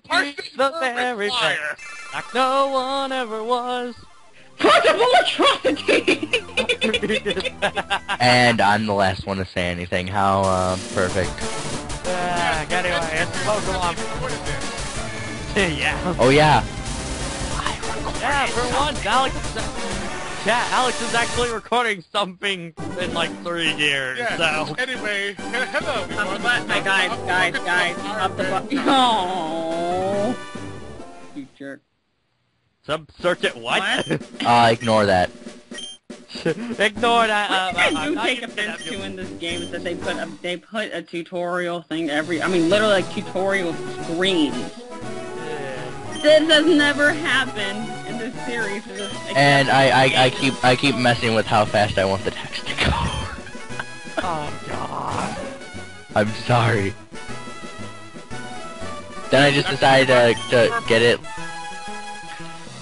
the very best, like no one ever was. Possible atrocity! And I'm the last one to say anything. How, perfect. Anyway, it's Pokemon. Yeah. Oh, yeah. Yeah, for once, Alex is actually recording something in like 3 years, Yeah. so... Anyway, hello everyone. Guys, up the butt. Oh, you jerk. Sub-circuit what? Ignore that. Ignore that, What I do take offense to in this game is that they put a tutorial thing literally like tutorial screens. This has never happened in this series. And I keep messing with how fast I want the text to go. Oh, God. I'm sorry. Then I just decided to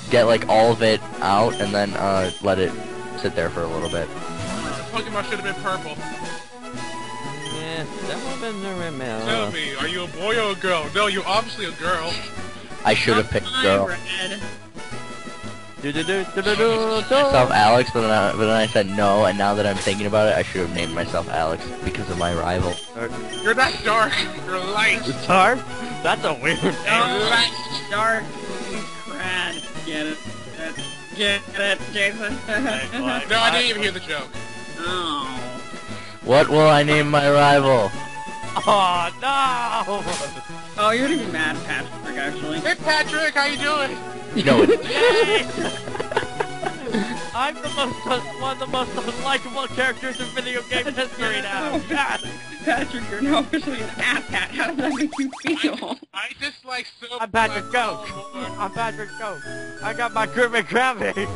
get like all of it out and then let it sit there for a little bit. Pokemon should have been purple. Yeah, that would have been the Tell me, are you a boy or a girl? No, you're obviously a girl. I should have picked girl. Myself Alex, but then I said no, and now that I'm thinking about it, I should have named myself Alex because of my rival. You're not dark, you're light. Dark? That's a weird name. Light, dark, crad. Get it? Get it, Jason? No, I didn't even hear the joke. Oh. What will I name my rival? Oh, no! Oh, you're gonna be mad, Patrick, actually. Hey Patrick, how you doing? No, I'm one of the most unlikable characters in video game history now. Yes. Patrick, you're now officially an asshat. How does that make you feel? I dislike Silver. I'm Patrick Go. I'm Patrick Go. I got my Kermit Krabby.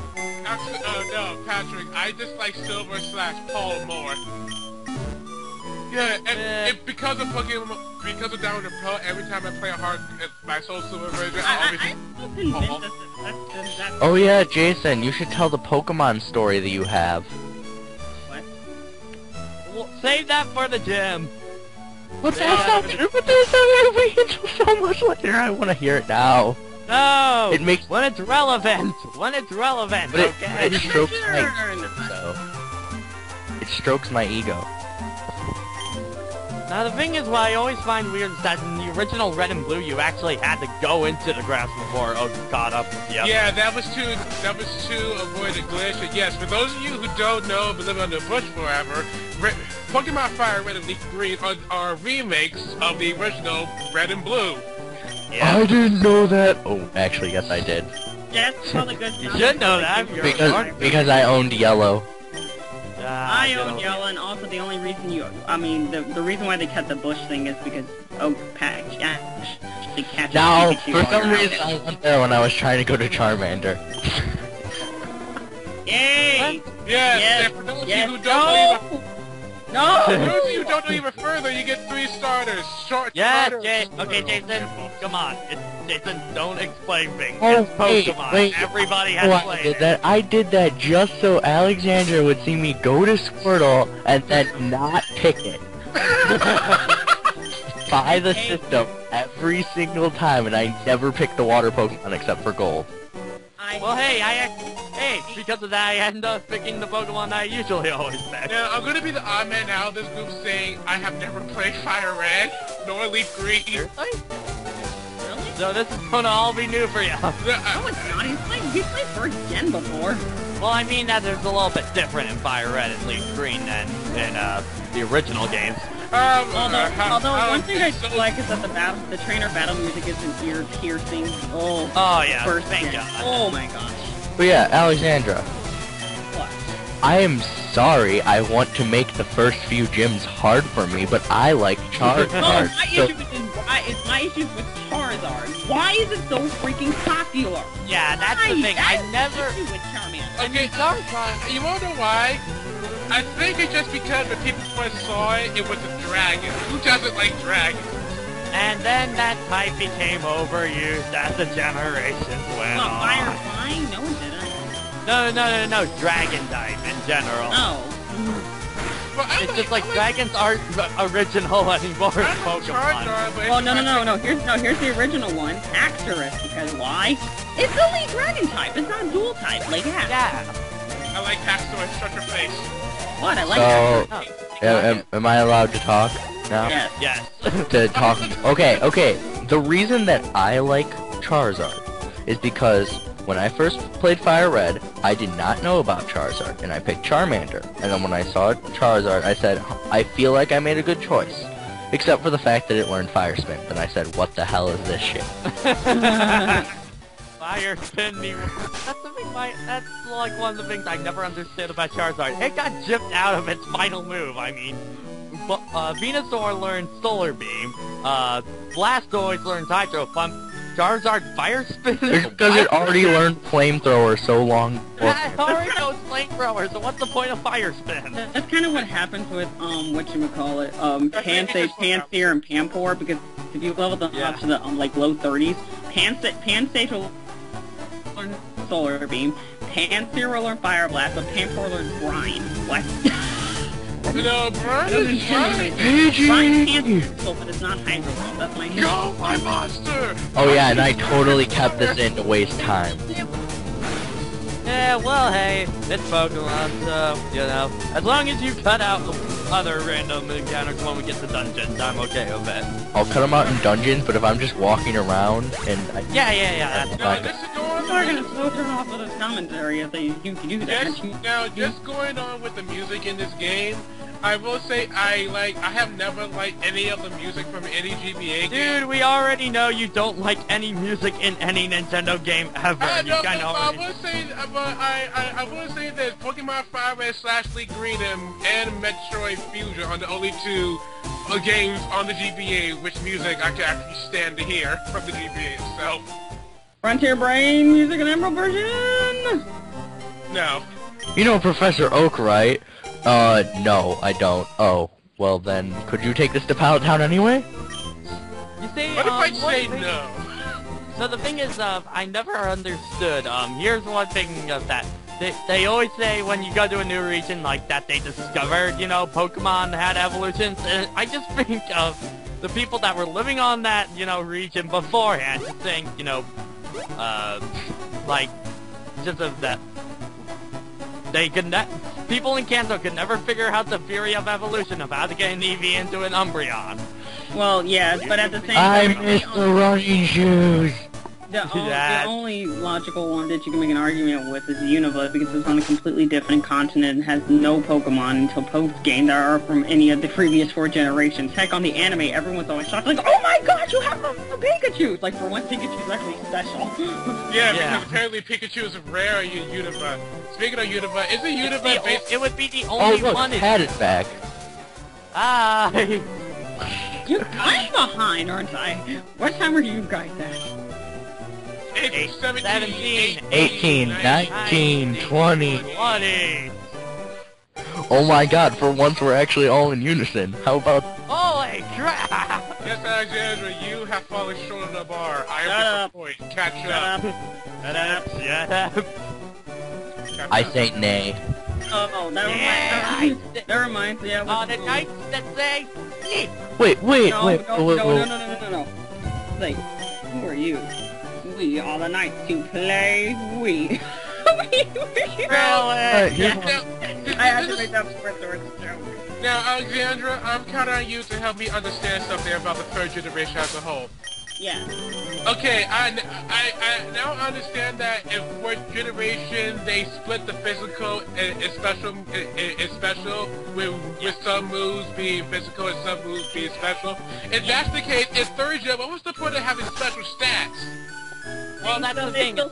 Actually, no, Patrick. I dislike Silver / Paul more. Yeah, and because of Pokemon, because of Down to Pro, every time I play my Soul Silver version, I always Paul. Oh yeah, Jason, you should tell the Pokemon story that you have. What? Well, save that for the gym. What's that? But there's not wait until so much later. I want to hear it now. No! It makes when it's relevant. When it's relevant. But okay. It strokes my ego, so it strokes my ego. Now the thing is, what I always find weird is that in the original Red and Blue, you actually had to go into the grass before Oak caught up with you. Yeah, that was to avoid a glitch. And yes, for those of you who don't know, been living under a bush forever, Pokemon FireRed and Leaf Green are remakes of the original Red and Blue. Yeah. I didn't know that. Oh, actually, yes, I did. Yeah, that's probably good. You should know that. Because I owned Yellow. I own Yellow, and also the only reason the reason why they cut the bush thing is because Oak actually catches Now, Pikachu for some reason, I went there when I was trying to go to Charmander. Yay! Yes, for those of you who don't No! For those of you who don't know even further, you get 3 starters. Yes, okay, Jason, come on. Jason, don't explain things. Oh, it's Pokemon. wait. Everybody has played it. I did that just so Alexandra would see me go to Squirtle and then not pick it. By the system every single time, and I never picked the water Pokemon except for Gold. Well, hey, because of that, I ended up picking the Pokemon I usually always pick. Now, I'm gonna be the odd man out of this group saying I have never played FireRed, nor Leaf Green. Seriously? So this is gonna all be new for you. No, it's not. He's played first gen before. Well, I mean that there's a little bit different in FireRed and Leaf Green than in the original games. Although one thing I do like is that the trainer battle music isn't ear piercing. Oh yeah, first thank gen. God. Oh my gosh. But yeah, Alexandra. What? I am sorry I want to make the first few gyms hard for me, but I like Charizard. My issue is with Charizard. Why is it so freaking popular? Yeah, that's the thing. I never... with Charmander. Okay, you wanna know why? I think it's just because when people first saw it, it was a dragon. Who doesn't like dragons? And then that type became overused as the generations went on. Firefly? No one didn't. No, dragon type in general. Oh. It's just like dragons aren't original anymore in Pokemon. Oh no. Here's the original one, Haxorus. Because why? It's the lead dragon type. It's not dual type. Like Yeah. I like Haxorus. Shut your face. What? I like So, am I allowed to talk now? Yes. Yes. To talk. Okay. The reason that I like Charizard is because when I first played FireRed, I did not know about Charizard, and I picked Charmander. And then when I saw Charizard, I said, I feel like I made a good choice. Except for the fact that it learned Fire Spin. Then I said, what the hell is this shit? Fire Spin me. That's like one of the things I never understood about Charizard. It got gypped out of its final move. I mean, Venusaur learned Solar Beam. Blastoise learned Hydro Pump. Charizard Fire Spin? Because it already learned Flamethrower so long before. Yeah, it already knows Flamethrower, so what's the point of Fire Spin? That's kind of what happens with, whatchamacallit, Pansear and Pampor, because if you level them up to the, like, low 30s, Pansage will learn Solar Beam, Pansear will learn Fire Blast, but Pampor will learn Brine. What? No, Brian is Brine can't but it's not Hydro Pump. That's my Go, my monster! Oh yeah, and I totally kept this in to waste time. Yeah, well, hey, it's Pokemon, so, you know, as long as you cut out other random encounters when we get to dungeons, I'm okay with it. I'll cut them out in dungeons, but if I'm just walking around and Yeah, that's fine. People are gonna so turn off with this commentary if you do that. Now, just going on with the music in this game, I will say I have never liked any of the music from any GBA game. Dude, we already know you don't like any music in any Nintendo game ever. I will say that Pokemon FireRed / Leaf Green and Metroid Fusion are the only two games on the GBA which music I can actually stand to hear from the GBA itself. Frontier Brain Music and Emerald version? No. You know Professor Oak, right? No, I don't. Oh, well then, could you take this to Pallet Town anyway? You see, what if I say no? So the thing is, I never understood, here's one thing of that. They always say when you go to a new region like that they discovered, you know, Pokemon had evolutions, and I just think of the people that were living on that, you know, region beforehand to think, you know, like, just of that. They could people in Kanto could never figure out the theory of evolution of how to get an Eevee into an Umbreon. Well, yes, but at the same I time... miss the running shoes! The only logical one that you can make an argument with is Unova, because it's on a completely different continent and has no Pokemon until post-game that are from any of the previous 4 generations. Heck, on the anime, everyone's always shocked, like, oh my gosh, you have a Pikachu! Like, for one, Pikachu's actually special. Yeah, because apparently Pikachu is rare in Unova. Speaking of Unova, isn't Unova based... It would be the only one... Oh, look, Pat is back. Hi! I'm behind, aren't I? What time are you guys at? 17, 18, 19, 20. 20. Oh my god, for once we're actually all in unison. How about... Holy crap! Yes, Alexandra, you have fallen short of the bar. I Shut am up. disappointed. Catch Shut up. Shut up. Catch I up. say nay. Oh, that reminds me. Yeah, The knights that say... Wait. No. Like, who are you? We are the knights to play. We. Really? I have to make that Squirtle's joke. Now, Alexandra, I'm counting on you to help me understand something about the 3rd generation as a whole. Yeah. Okay, I now understand that in 4th generation they split the physical and special with some moves being physical and some moves being special. If that's the case, in 3rd gen, what was the point of having special stats? Well, that's the thing. The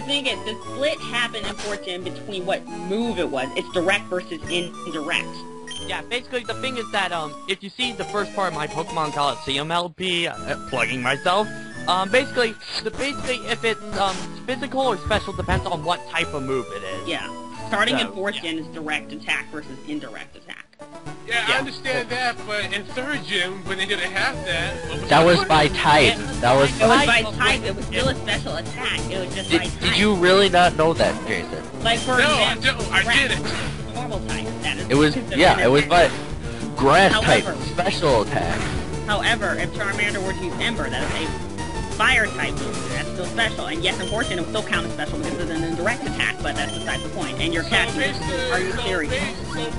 thing is, the split happened in 4th gen between what move it was. It's direct versus indirect. Yeah, basically the thing is that, if you see the first part of my Pokemon Coliseum LP, plugging myself, basically if it's, physical or special depends on what type of move it is. Yeah. Starting in 4th gen is direct attack versus indirect attack. Yeah, I understand that, but in 3rd gen, when they didn't have that... That was by type. That was... It was by type. It was still a special attack. It was just by type. Did you really not know that, Jason? Like, for No, example... I didn't. normal type. That is It was, considered yeah, an it was attack. by grass type, However- special attack. However, if Charmander were to use Ember, that is a fire type move. That's still special. And yes, unfortunately, it will still count as special because it's an indirect attack, but that's besides the point. And you're catching it. Are you serious?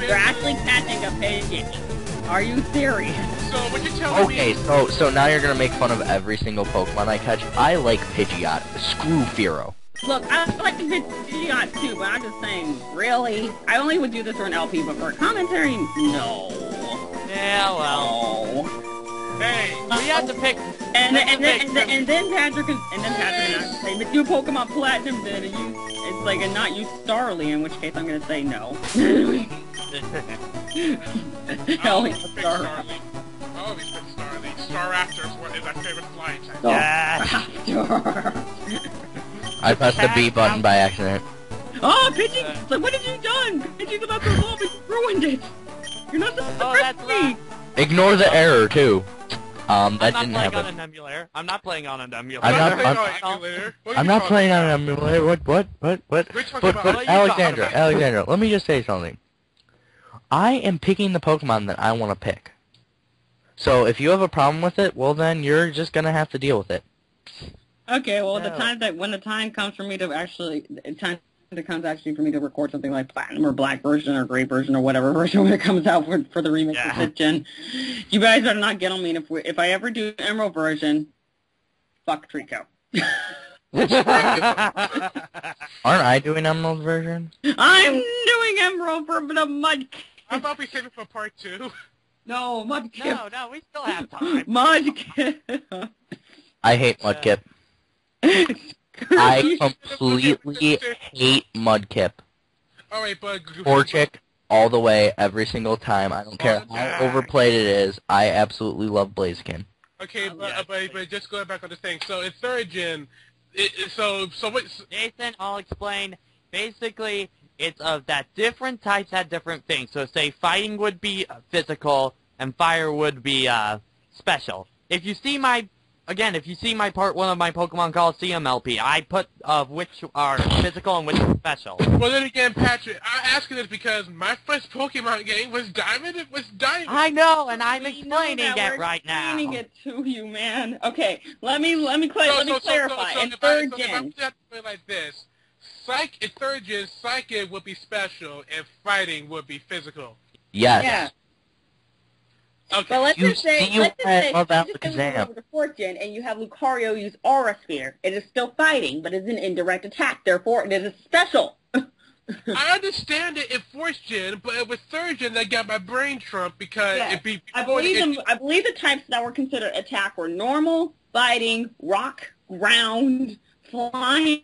You're actually catching a Pidgey. Are you serious? So what you're telling Okay, me... so now you're gonna make fun of every single Pokemon I catch. I like Pidgeot. Screw Fearow. Look, I like the Pidgeot too, but I'm just saying, really? I only would do this for an LP, but for a commentary, no. Yeah, well. No. Hey, We have to pick... And then Patrick is say, but do Pokemon Platinum then and use it's like and not use Starly, in which case I'm gonna say no. Hell yeah, Star. Starly. I always pick Starly. Staraptor is my favorite flying type. Yeah. I pressed the B button by accident. Oh, Pidgey! Like, what have you done? Pidgey's about to evolve and you ruined it! You're not supposed to Oh, press that's me! right. Ignore the error too. That I'm not didn't playing on happen. an emulator. I'm not playing on an emulator. I'm not- I'm not playing on an emulator. What? We're talking But about... what are you Alexandra, talking about? Alexandra, let me just say something. I am picking the Pokemon that I want to pick. So if you have a problem with it, well then you're just gonna have to deal with it. Okay, well, No. when the time comes for me to actually, for me to record something like Platinum or Black version or Gray version or whatever version when it comes out for the remix Yeah. of this gen, you guys better not get on me. And if I ever do Emerald version, fuck Trico. Aren't I doing Emerald version? I'm doing Emerald for the Mudkip. How about we save it for part 2? No, Mudkip. No, we still have time. Mudkip. I hate Mudkip. I completely hate Mudkip. Alright, but... Torchic all the way, every single time. I don't care how overplayed it is. I absolutely love Blaziken. Okay, Yeah. but just going back on the thing. So in 3rd gen, so what... Jason, I'll explain. Basically, it's that different types had different things. So say fighting would be physical and fire would be special. If you see my part 1 of my Pokemon Coliseum LP, I put which are physical and which are special. Well, then again, Patrick, I'm asking this because my first Pokemon game was Diamond. It was Diamond. I know, and I'm We explaining know that it we're right now. explaining it to you, man. Okay, let me clarify. In if 3rd I gen, put that like this, in 3rd gen, Psychic would be special and fighting would be physical. Yes. yeah. Okay. But let's You just say, see let's just say, about let's just say we Alakazam. go over to 4th gen and you have Lucario use Aura Sphere. It is still fighting, but it's an indirect attack. Therefore, it is special. I understand it in 4th gen, but with 3rd gen, I got my brain trumped because Yeah. it'd be... I believe the types that were considered attack were normal, fighting, rock, ground, flying.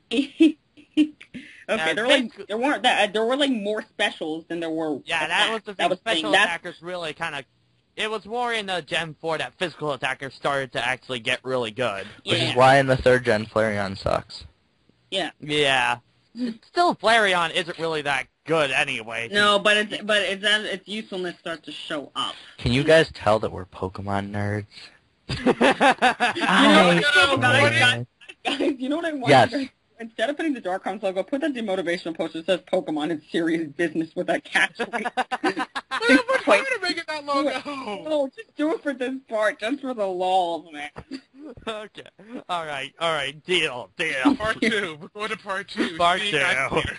Okay, there were like more specials than there were. Yeah, that was the attacks. thing. Special attackers really kind of... It was more in the Gen 4 that physical attackers started to actually get really good. Which Yeah. is why in the 3rd gen Flareon sucks. Yeah. Yeah. Still, Flareon isn't really that good anyway. No, but its usefulness starts to show up. Can you guys tell that we're Pokemon nerds? Guys, you know what I want? Yes. Instead of putting the Darkhounds logo, put that demotivational poster that says Pokemon is serious business with that catchphrase. What's hard to make it that logo? No, just do it for this part, just for the lols, man. Okay. Alright, deal. Part 2. We're going to part 2. Part See you guys 2. later.